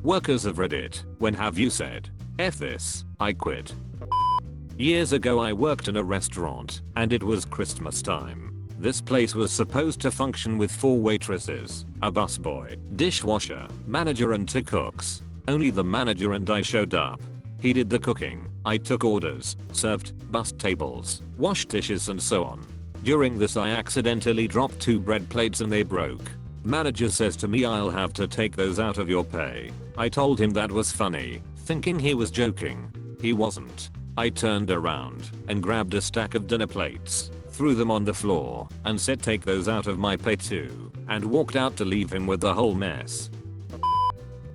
Workers of Reddit, when have you said, F this, I quit? Years ago I worked in a restaurant, and it was Christmas time. This place was supposed to function with 4 waitresses, a busboy, dishwasher, manager and 2 cooks. Only the manager and I showed up. He did the cooking, I took orders, served, bussed tables, washed dishes and so on. During this I accidentally dropped 2 bread plates and they broke. Manager says to me, I'll have to take those out of your pay. I told him that was funny, thinking he was joking. He wasn't. I turned around and grabbed a stack of dinner plates, threw them on the floor, and said take those out of my pay too, and walked out to leave him with the whole mess.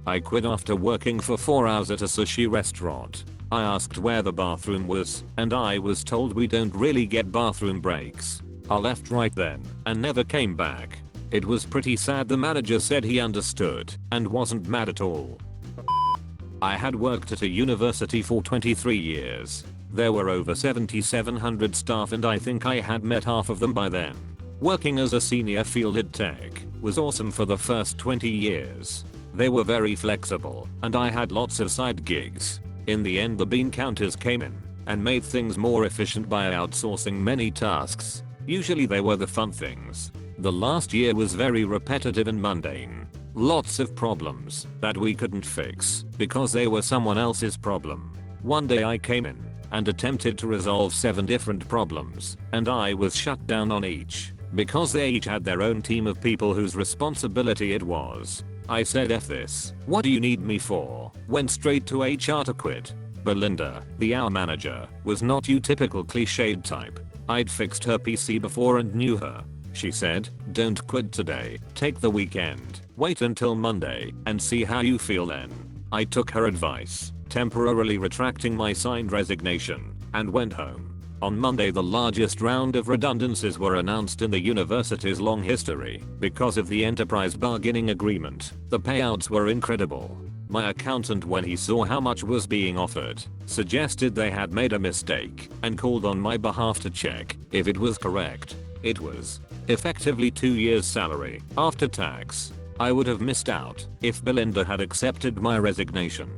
I quit after working for 4 hours at a sushi restaurant. I asked where the bathroom was, and I was told we don't really get bathroom breaks. I left right then, and never came back. It was pretty sad. The manager said he understood, and wasn't mad at all. I had worked at a university for 23 years. There were over 7,700 staff and I think I had met half of them by then. Working as a senior fielded tech was awesome for the first 20 years. They were very flexible, and I had lots of side gigs. In the end the bean counters came in and made things more efficient by outsourcing many tasks. Usually they were the fun things. The last year was very repetitive and mundane. Lots of problems that we couldn't fix because they were someone else's problem. One day I came in and attempted to resolve 7 different problems, and I was shut down on each because they each had their own team of people whose responsibility it was. I said F this, what do you need me for? Went straight to HR to quit. Belinda, the hour manager, was not your typical cliched type. I'd fixed her PC before and knew her. She said, don't quit today, take the weekend, wait until Monday, and see how you feel then. I took her advice, temporarily retracting my signed resignation, and went home. On Monday the largest round of redundancies were announced in the university's long history. Because of the enterprise bargaining agreement, the payouts were incredible. My accountant, when he saw how much was being offered, suggested they had made a mistake and called on my behalf to check if it was correct. It was effectively 2 years' salary after tax. I would have missed out if Belinda had accepted my resignation.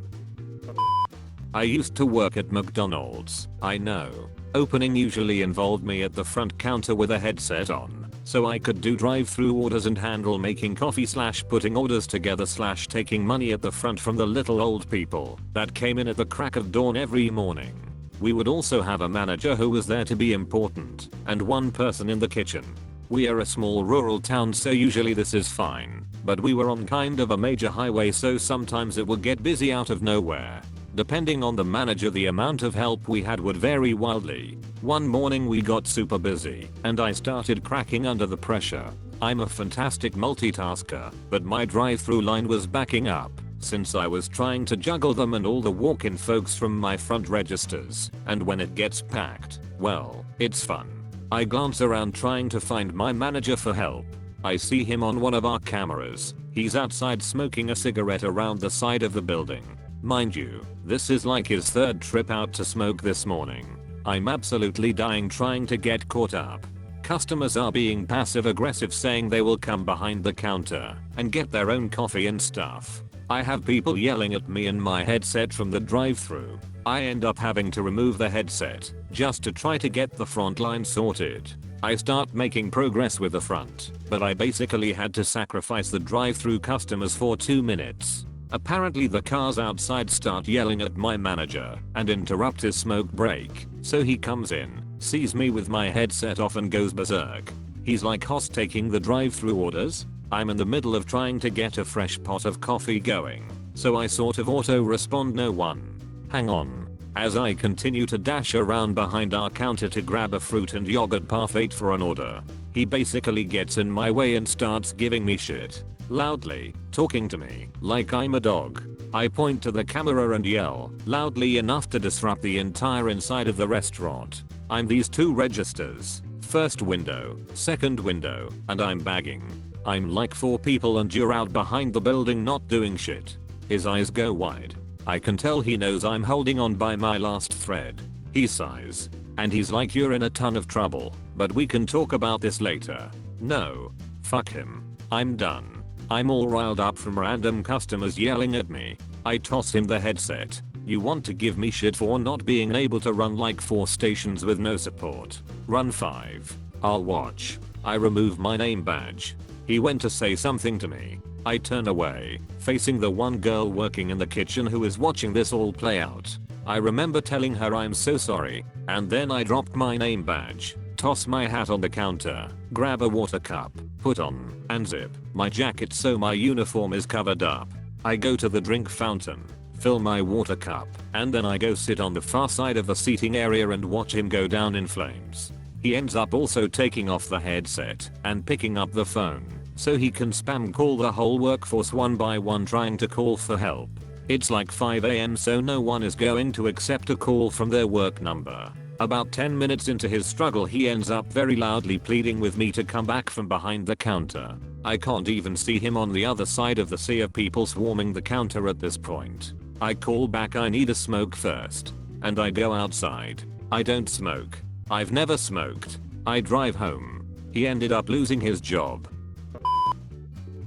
I used to work at McDonald's. I know. Opening usually involved me at the front counter with a headset on, so I could do drive-through orders and handle making coffee / putting orders together / taking money at the front from the little old people that came in at the crack of dawn every morning. We would also have a manager who was there to be important, and one person in the kitchen. We are a small rural town, so usually this is fine, but we were on kind of a major highway, so sometimes it would get busy out of nowhere. Depending on the manager, the amount of help we had would vary wildly. One morning we got super busy, and I started cracking under the pressure. I'm a fantastic multitasker, but my drive-through line was backing up, since I was trying to juggle them and all the walk-in folks from my front registers, and when it gets packed, well, it's fun. I glance around trying to find my manager for help. I see him on one of our cameras. He's outside smoking a cigarette around the side of the building. Mind you, this is like his 3rd trip out to smoke this morning. I'm absolutely dying trying to get caught up. Customers are being passive aggressive, saying they will come behind the counter and get their own coffee and stuff. I have people yelling at me in my headset from the drive-thru. I end up having to remove the headset just to try to get the front line sorted. I start making progress with the front, but I basically had to sacrifice the drive-thru customers for 2 minutes. Apparently the cars outside start yelling at my manager and interrupt his smoke break, so he comes in, sees me with my headset off and goes berserk. He's like, "Hoss, taking the drive-thru orders?" I'm in the middle of trying to get a fresh pot of coffee going, so I sort of auto-respond, "No one. Hang on." As I continue to dash around behind our counter to grab a fruit and yogurt parfait for an order, he basically gets in my way and starts giving me shit. Loudly, talking to me like I'm a dog. I point to the camera and yell loudly enough to disrupt the entire inside of the restaurant. I'm these 2 registers, first window, second window, and I'm bagging. I'm like 4 people and you're out behind the building not doing shit. His eyes go wide. I can tell he knows I'm holding on by my last thread. He sighs, and he's like, "You're in a ton of trouble, but we can talk about this later." No. Fuck him. I'm done. I'm all riled up from random customers yelling at me. I toss him the headset. You want to give me shit for not being able to run like 4 stations with no support. Run 5. I'll watch. I remove my name badge. He went to say something to me. I turn away, facing the one girl working in the kitchen who is watching this all play out. I remember telling her I'm so sorry, and then I dropped my name badge, toss my hat on the counter, grab a water cup, put on, and zip my jacket so my uniform is covered up. I go to the drink fountain, fill my water cup, and then I go sit on the far side of the seating area and watch him go down in flames. He ends up also taking off the headset and picking up the phone so he can spam call the whole workforce one by one trying to call for help. It's like 5 AM so no one is going to accept a call from their work number. About 10 minutes into his struggle he ends up very loudly pleading with me to come back from behind the counter. I can't even see him on the other side of the sea of people swarming the counter at this point. I call back I need a smoke first. And I go outside. I don't smoke. I've never smoked. I drive home. He ended up losing his job.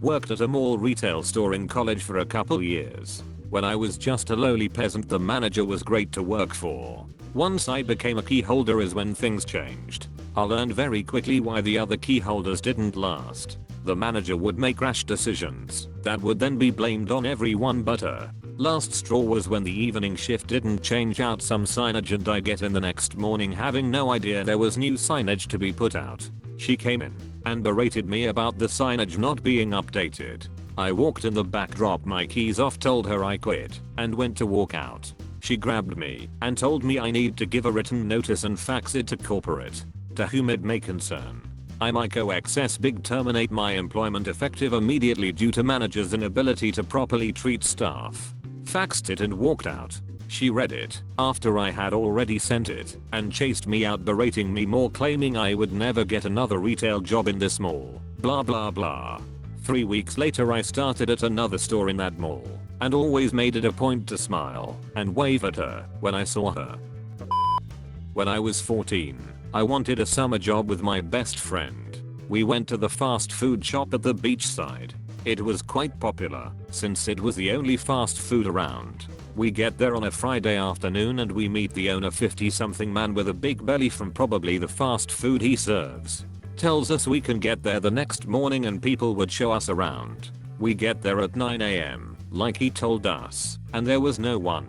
Worked at a mall retail store in college for a couple years. When I was just a lowly peasant the manager was great to work for. Once I became a key holder is when things changed. I learned very quickly why the other key holders didn't last. The manager would make rash decisions that would then be blamed on everyone but her. Last straw was when the evening shift didn't change out some signage and I get in the next morning having no idea there was new signage to be put out. She came in and berated me about the signage not being updated. I walked in the back, dropped my keys off, told her I quit, and went to walk out. She grabbed me and told me I need to give a written notice and fax it to corporate. To whom it may concern. I Mico XS Big terminate my employment effective immediately due to manager's inability to properly treat staff. Faxed it and walked out. She read it after I had already sent it and chased me out, berating me more, claiming I would never get another retail job in this mall. Blah blah blah. 3 weeks later I started at another store in that mall and always made it a point to smile and wave at her when I saw her. When I was 14, I wanted a summer job with my best friend. We went to the fast food shop at the beachside. It was quite popular since it was the only fast food around. We get there on a Friday afternoon and we meet the owner, 50-something man with a big belly from probably the fast food he serves. Tells us we can get there the next morning and people would show us around. We get there at 9 AM, like he told us, and there was no one.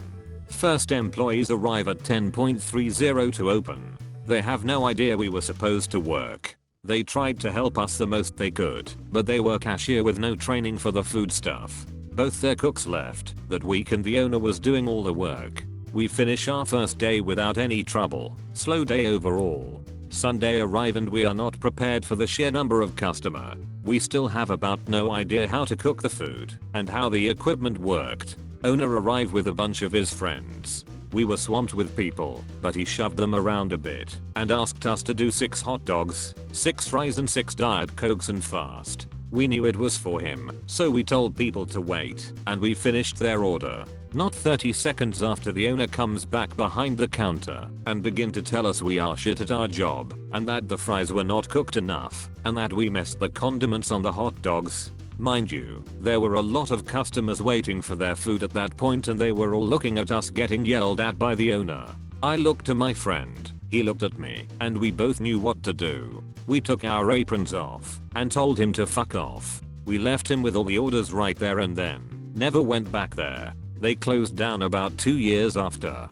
First employees arrive at 10:30 to open. They have no idea we were supposed to work. They tried to help us the most they could, but they were cashier with no training for the food stuff. Both their cooks left that week and the owner was doing all the work. We finish our first day without any trouble. Slow day overall. Sunday arrive and we are not prepared for the sheer number of customer. We still have about no idea how to cook the food and how the equipment worked. Owner arrived with a bunch of his friends. We were swamped with people, but he shoved them around a bit and asked us to do 6 hot dogs, 6 fries and 6 Diet Cokes and fast. We knew it was for him, so we told people to wait, and we finished their order. Not 30 seconds after, the owner comes back behind the counter and begin to tell us we are shit at our job, and that the fries were not cooked enough, and that we messed the condiments on the hot dogs. Mind you, there were a lot of customers waiting for their food at that point and they were all looking at us getting yelled at by the owner. I looked to my friend, he looked at me, and we both knew what to do. We took our aprons off and told him to fuck off. We left him with all the orders right there and then. Never went back there. They closed down about 2 years after.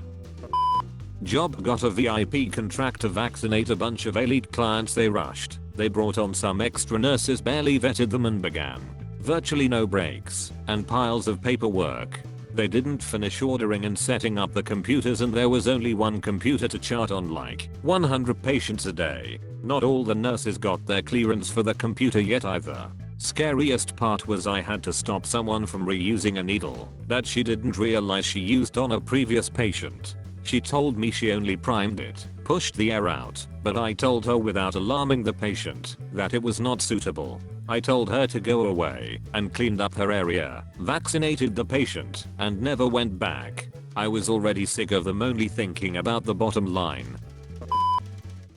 Job got a VIP contract to vaccinate a bunch of elite clients. They rushed. They brought on some extra nurses, barely vetted them and began. Virtually no breaks and piles of paperwork. They didn't finish ordering and setting up the computers and there was only one computer to chart on like 100 patients a day. Not all the nurses got their clearance for the computer yet either. Scariest part was I had to stop someone from reusing a needle that she didn't realize she used on a previous patient. She told me she only primed it, pushed the air out, but I told her without alarming the patient that it was not suitable. I told her to go away and cleaned up her area, vaccinated the patient, and never went back. I was already sick of them only thinking about the bottom line.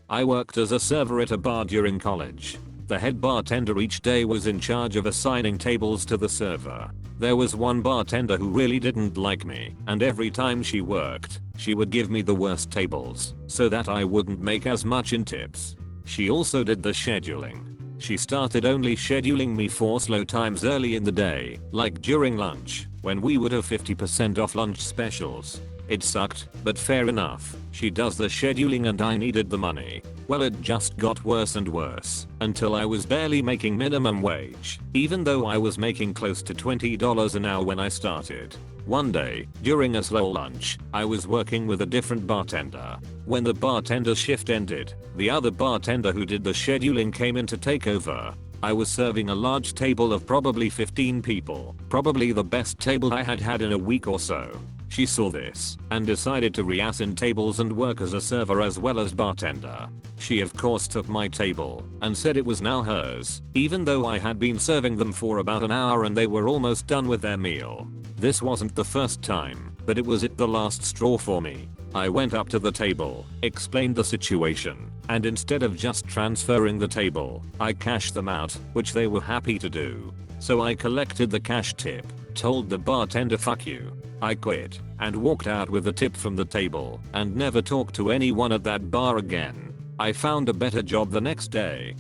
I worked as a server at a bar during college. The head bartender each day was in charge of assigning tables to the server. There was one bartender who really didn't like me, and every time she worked, she would give me the worst tables so that I wouldn't make as much in tips. She also did the scheduling. She started only scheduling me for slow times early in the day, like during lunch, when we would have 50% off lunch specials. It sucked, but fair enough. She does the scheduling and I needed the money. Well, it just got worse and worse, until I was barely making minimum wage, even though I was making close to $20 an hour when I started. One day, during a slow lunch, I was working with a different bartender. When the bartender's shift ended, the other bartender who did the scheduling came in to take over. I was serving a large table of probably 15 people, probably the best table I had had in a week or so. She saw this and decided to reassign tables and work as a server as well as bartender. She of course took my table and said it was now hers, even though I had been serving them for about an hour and they were almost done with their meal. This wasn't the first time, but it was the last straw for me. I went up to the table, explained the situation, and instead of just transferring the table, I cashed them out, which they were happy to do. So I collected the cash tip, told the bartender fuck you. I quit, and walked out with the tip from the table, and never talked to anyone at that bar again. I found a better job the next day.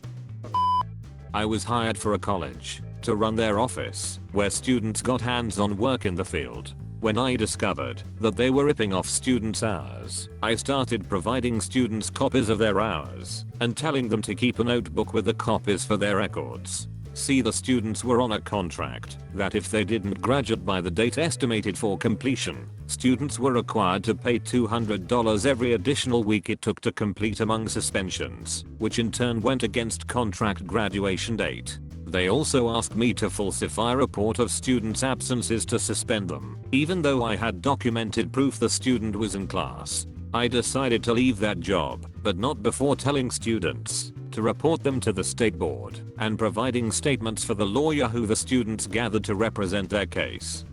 I was hired for a college to run their office, where students got hands-on work in the field. When I discovered that they were ripping off students' hours, I started providing students copies of their hours, and telling them to keep a notebook with the copies for their records. See, the students were on a contract that if they didn't graduate by the date estimated for completion, students were required to pay $200 every additional week it took to complete among suspensions, which in turn went against contract graduation date. They also asked me to falsify a report of students' absences to suspend them, even though I had documented proof the student was in class. I decided to leave that job, but not before telling students to report them to the state board and providing statements for the lawyer who the students gathered to represent their case.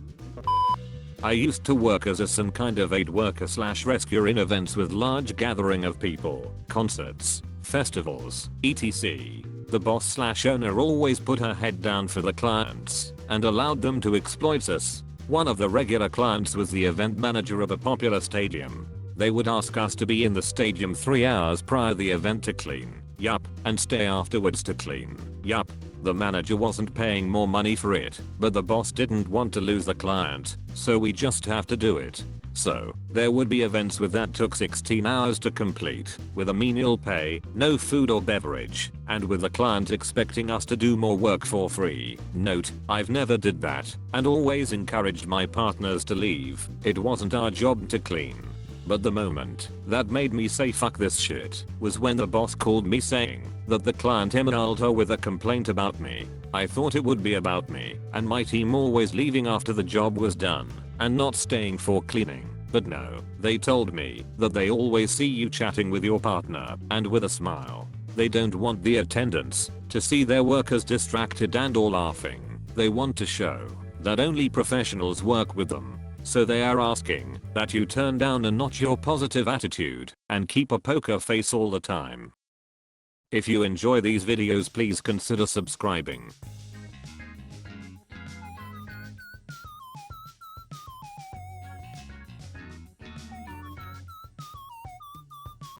I used to work as some kind of aid worker / rescuer in events with large gathering of people, concerts, festivals, etc. The boss / owner always put her head down for the clients and allowed them to exploit us. One of the regular clients was the event manager of a popular stadium. They would ask us to be in the stadium 3 hours prior the event to clean, yup, and stay afterwards to clean, yup. The manager wasn't paying more money for it, but the boss didn't want to lose the client, so we just have to do it. So, there would be events with that took 16 hours to complete, with a menial pay, no food or beverage, and with the client expecting us to do more work for free. Note, I've never did that, and always encouraged my partners to leave. It wasn't our job to clean. But the moment that made me say fuck this shit was when the boss called me saying that the client emailed her with a complaint about me. I thought it would be about me and my team always leaving after the job was done and not staying for cleaning. But no, they told me that they always see you chatting with your partner and with a smile. They don't want the attendants to see their workers distracted and or laughing. They want to show that only professionals work with them. So they are asking that you turn down a notch your positive attitude and keep a poker face all the time. If you enjoy these videos, please consider subscribing.